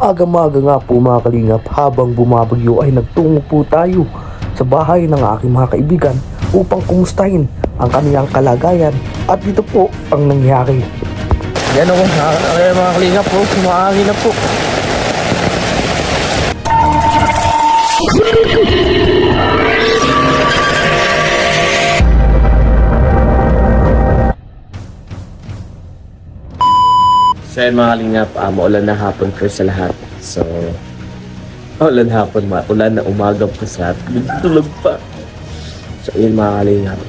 Maaga-maga nga po mga kalingap, habang bumabagyo ay nagtungo po tayo sa bahay ng aking mga kaibigan upang kumustahin ang kaniyang kalagayan at dito po ang nangyari. Yan ako, mga kalingap po, sumahangin na po. So yun mga kalingap, maulan na hapon po sa lahat. So, maulan hapon, maulan na umaga po sa lahat. Tulog pa. So yun mga kalingap,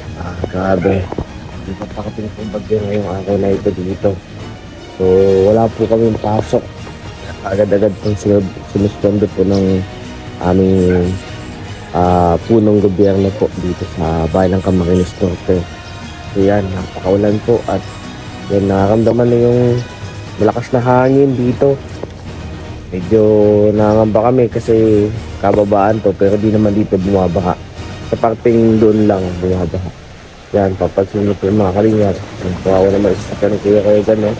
grabe. Hindi pa pakating pong bagyo ngayong araw na ito dito. So wala po kami pasok. Agad-agad pong sinuspendo po ng aming punong gobyerno po dito sa bayan ng Camarines Norte. So yan, napakaulan po at yan, nakaramdaman na yung malakas na hangin dito. Medyo nangamba kami kasi kababaan to pero di naman dito bumabaha. Sa parting doon lang bumabaha. Yan, papansin mo po yung mga kalingap. Kawawa naman isa sa kuya kayo gano'n.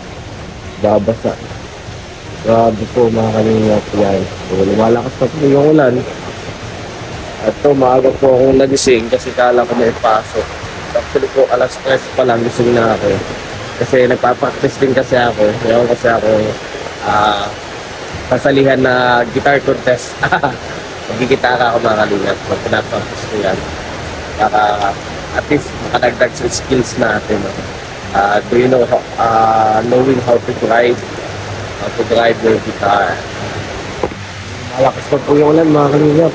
Babasa. Grabe po mga kalingap yan. So, lumalakas na po yung ulan. At to, maaga po akong nagising kasi kala ko may pasok. Actually po, alas 3 pa lang gising na ako. Kasi nagpa-practice din kasi ako. Ngayon kasi ako kasalihan na guitar contest. Magigitara ako mga kalingap. So, pinapractice ko yan. Para at least makadagdag sa skills natin. Do you know knowing how to drive? How to drive your guitar. Malakas na po yung ulan mga kalingap.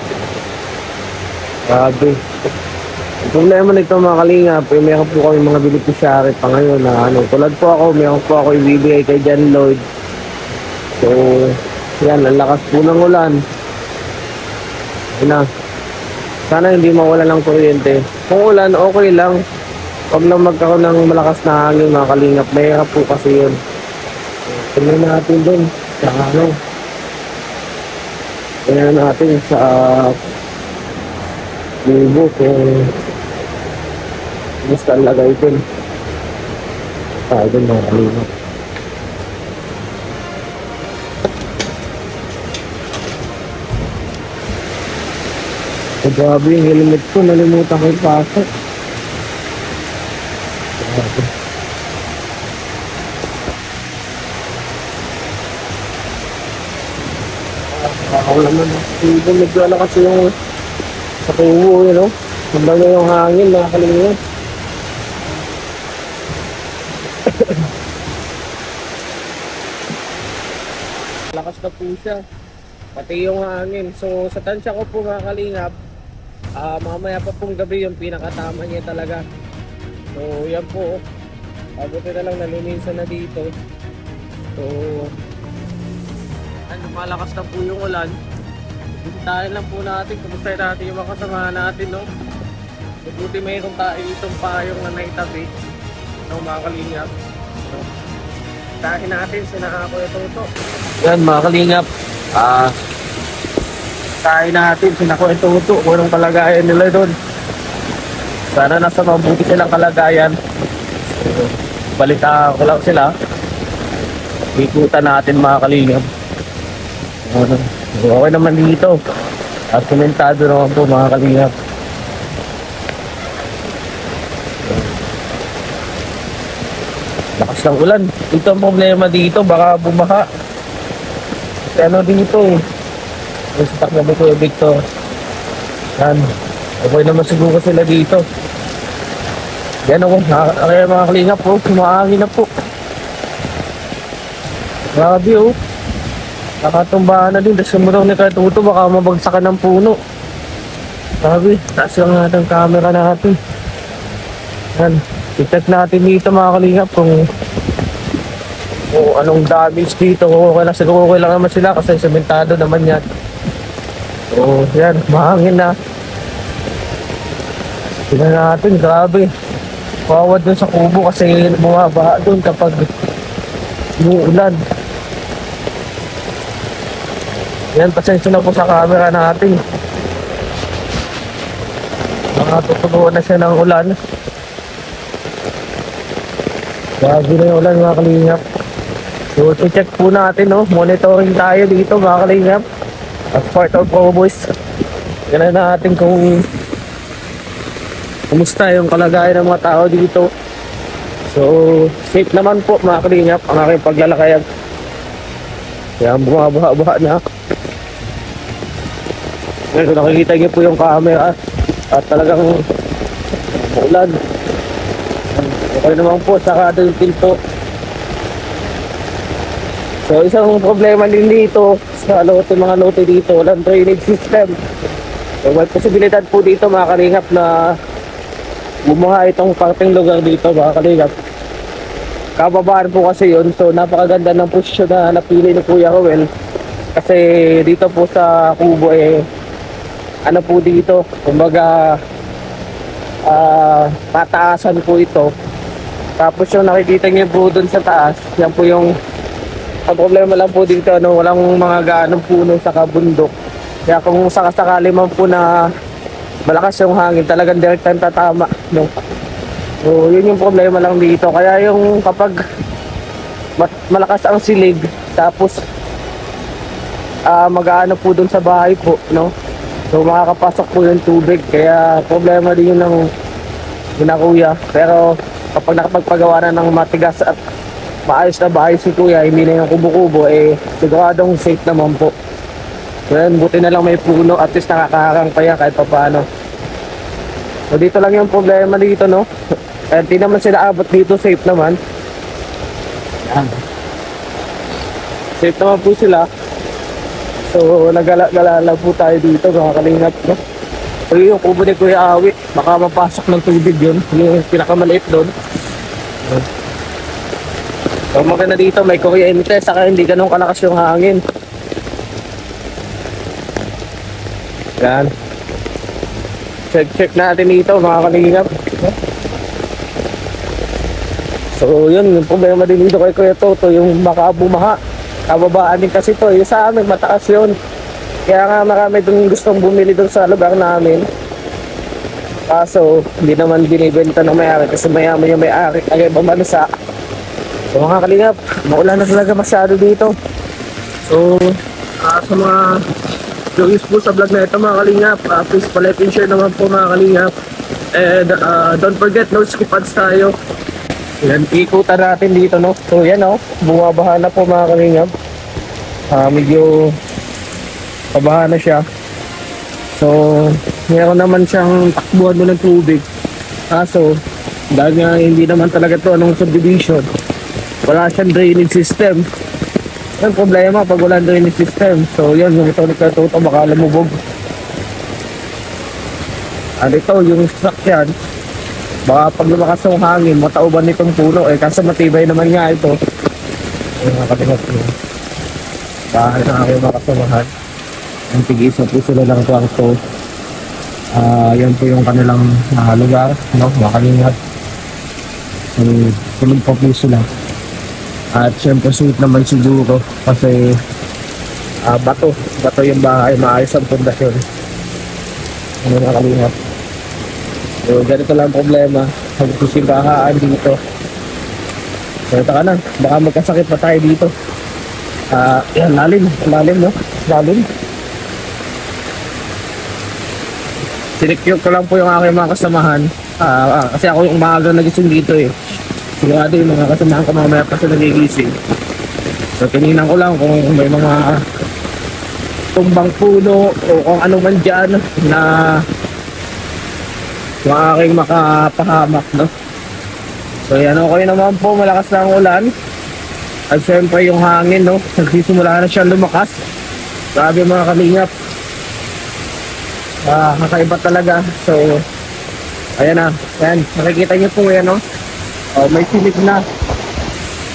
Grabe. Ang problema nito mga kalingap, meron po kami mga beneficiary pa ngayon na tulad po ako, meron po ako ibibigay kay John Lloyd. So, yan, ang lakas po ng ulan. Yan. Sana hindi mawala ng kuryente. Kung ulan, okay lang. Huwag lang magkaroon ng malakas na hangin mga kalingap. Mahirap po kasi yun. Tingnan natin dun sa tingnan natin sa libo kung gusto ang lagay dun. Dun mga kalingap. Grabe yung helmet ko, nalimutan ko yung pasok. Grabe. Ako naman, medyo kasi yung sa kubo, you know? Hambal na yung hangin, nakakalingap. Lakas na po siya. Pati yung hangin. So, sa tansya ko po mga kalingap, mamaya pa pong gabi yung pinakatama niya talaga. So yan po, buti na lang nalinisan na dito. So malakas na po yung ulan. Bisitahin lang po natin, kumustahin natin yung mga kasama natin, no? Buti mayroon tayo itong payong na naitabi ng mga kalingap, no? Bisitahin natin sina ako ito. Yan mga kalingap, kain natin, sinako ito, kung anong kalagayan nila doon. Sana nasa mabuti silang kalagayan. Balita ko lang sila. Ikutan natin mga kalingap. Okay naman dito. At sementado naman po mga kalingap. Lakas ng ulan. Ito ang problema dito, baka bumaha. Kasi dito Restak na ko yung Victor. Yan. Okay naman siguro sila dito. Yan ako. Kaya mga kalingap po. Sumahangin na po. Grabe oh. Nakatumbahan na din. Tapos sumuraw ni Katuto. Baka mabagsakan ng puno. Grabe. Taas lang natin camera natin. Yan. I-check natin dito mga kalingap kung anong damage dito. Okay lang siguro. Okay lang naman sila kasi sementado naman yan. So, yan, mahangin na. Tingnan natin, grabe. Kawad dun sa kubo kasi bumabaha dun kapag umuulan. Yan, pasensya na po sa camera natin. Nakatutubuan na siya ng ulan. Grabe na yung ulan mga kalingap. So, check po natin, no? Monitoring tayo dito, mga kalingap. As part of Pro Boys. Tignan natin kung kumusta yung kalagayan ng mga tao dito. So, safe naman po, mga kalingap, ang aking paglalakayan. Kaya bumabaha-baha na. Ngayon, nakikita niyo po yung camera at talagang ulan. Okay naman po, sakado yung tilpo. So, isang problema din dito sa lote, mga lote dito, walang drainage system. So, may posibilidad po dito, mga kalingap, na bumuha itong parting lugar dito, mga kalingap. Kababaan po kasi yun, so napakaganda ng posisyon na napili ni Kuya Rowel. Kasi dito po sa kubo ano po dito, kumbaga pataasan po ito. Tapos yung nakikita niyo po dun sa taas, yan po yung ang problema lang po dito, walang mga ganong puno sa kabundok. Kaya kung sakasakali man po na malakas yung hangin, talagang direktang tatama, no? So yun yung problema lang dito. Kaya yung kapag malakas ang silig, tapos mag-aano po dun sa bahay po, no? So makakapasok po yung tubig. Kaya problema din yun ng Kuya. Pero kapag nakapagpagawa na ng matigas at maayos na bahay si Kuya, hindi na yung kubo-kubo, siguradong safe naman po. So yun, buti na lang may puno, at least nakakaharang pa yan kahit pa paano. So dito lang yung problema dito, no? Di naman sila abot dito, safe naman. Safe naman po sila. So nagala-gala lang po tayo dito, mga kalingap, no? So yung kubo ni Kuya Awi, baka mapasok ng tubig yun, yung pinakamaliit doon. So maganda dito, may kuryente, saka hindi ganun kalakas yung hangin. Yan. Check natin dito, mga kalingap. So yun, yung problema din dito kay Kuya Toto, yung baka bumaha. Kababaan din kasi to, yung sa amin mataas yun. Kaya nga marami dun gustong bumili dun sa lugar namin. Kaso hindi naman binibenta ng may-ari kasi mayaman yung may-ari ay ibang bansa. So mga kalingap, maulan na talaga masyado dito. So sa mga curious po sa vlog na ito, mga kalingap, please palike and share naman po, mga kalingap. And don't forget, no skip ads tayo. Yan, ikutan natin dito, no? So yan, no? Bumabaha na po, mga kalingap. Medyo pabaha na siya. So meron naman siyang takbuhan doon ng tubig. Kaso dahil nga hindi naman talaga to anong subdivision, wala siyang drainage system. Yung problema pag wala drainage system. So yun, yung ito nagkatuto, baka lumubog. At ito yung sasakyan, baka pag lumakas yung hangin, matauban nitong puno. Kaso matibay naman nga ito. Yung mga kalingap ko, bahay na aking mga kasamahan. Ang tigisa po sila ng kwarto. Yan po yung kanilang lugar, no? Mga kalingap. So tulog pa po sila. At syempre suit naman siguro kasi bato yung bahay, maayos ang pundasyon. Ano, mga kalingap. So ganito lang problema, magsisimbahaan dito. So ito ka na, baka magkasakit pa tayo dito. Yan, lalim, no? Lalim. Sinicure ko lang po yung aking mga kasamahan. Kasi ako yung umaga nagising dito sigurado yung mga kasamahan ko mamaya pa sila nagigising. So tininan ko lang kung may mga tumbang puno o kung ano man dyan na yung aking makapahamak, no? So yan, okay naman po, malakas na ang ulan. At syempre yung hangin, no? Nagsisimula na siya lumakas. Grabe, mga kalingap. Kakaiba talaga. So ayan na, ayan, nakikita niyo po yan, no? May silig na.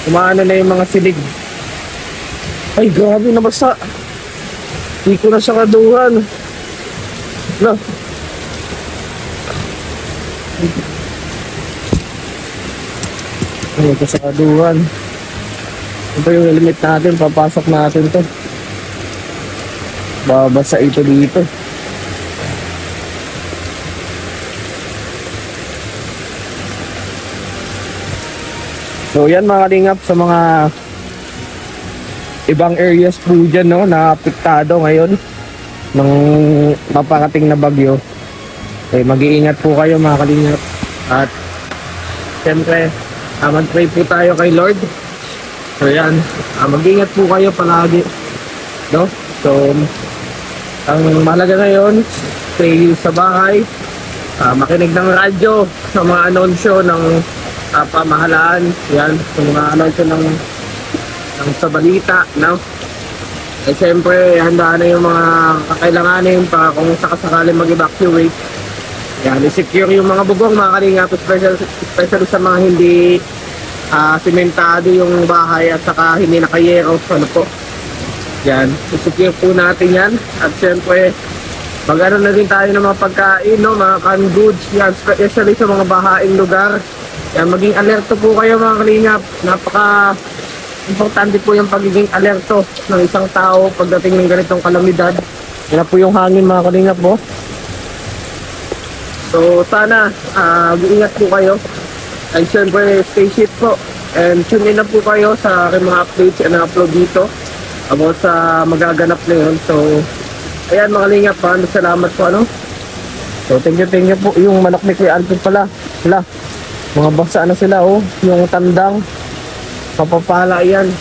Umaano na yung mga silig. Ay, grabe, nabasa. Hindi ko na siya kaduhan. No. Ay, ito sa kaduhan. Ito yung helmet natin, papasok natin to. Babasa ito dito. So yan, mga kalingap, sa mga ibang areas po dyan, no, na apektado ngayon ng mapakating na bagyo. Mag-iingat po kayo mga kalingap. At siyempre, mag-pray po tayo kay Lord. So yan, mag-iingat po kayo palagi, no? So, ang mahalaga ngayon, stay sa bahay, makinig ng radyo sa mga anunsyo ng pamahalaan. Yan, sa mga anunsyo ng sa balita, no? Siyempre, handa na yung mga kakailanganin para kung sakasakali mag-evacuate. Yan, i-secure yung mga bubong, mga kalingap, especially sa mga hindi simentado yung bahay at saka hindi nakayero. Ano po? Yan, i-secure po natin yan. At siyempre, mag-ano na din tayo ng mga pagkain, no? Mga canned goods, yan, especially sa mga bahaing lugar. Yan, maging alerto po kayo mga kalingap. Importante po yung pagiging alerto ng isang tao pagdating ng ganitong kalamidad. Yan na po yung hangin mga kalingap po. So sana mag-ingat po kayo. And syempre stay safe po. And tune in na po kayo sa aking mga updates na upload dito about sa magaganap na yun. So ayan mga kalingap, salamat po ano. So thank you po. Yung manok ni Kuya Alvin pala. Wala. Mga basa na sila oh. Yung tandang. Mapapala yan.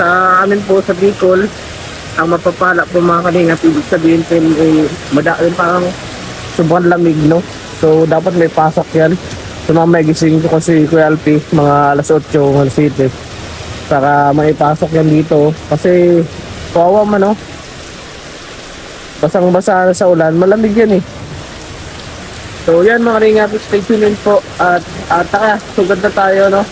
Sa amin po sa Bicol, ang mapapala po mga kalingap, ibig sabihin po parang sobrang lamig, no? So dapat may pasok yan. So mamaya gising ko kasi Kuya Alpi, mga alas 8, alas 7. Para may pasok yan dito. Kasi kawawa man, no? Basang-basa na sa ulan, malamig yan eh. So yan mga kalingap, stay tuned po. At sugad na tayo, no?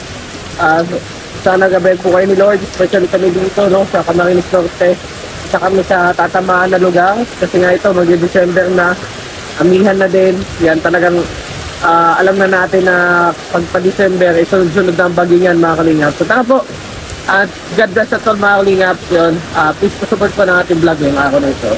Sana gabay po kayo ni Lord, especially kami dito, no, sa Camarines Norte. Isa kami sa tatamaan na lugar kasi nga ito mag-December na, amihan na din. Yan talagang alam na natin na pagpa-December ay sunod-sunod ang bagyo yan mga kalingap. So tara po, at God bless at all mga kalingap. Yun, please support po ng ating vlog yung araw na ito.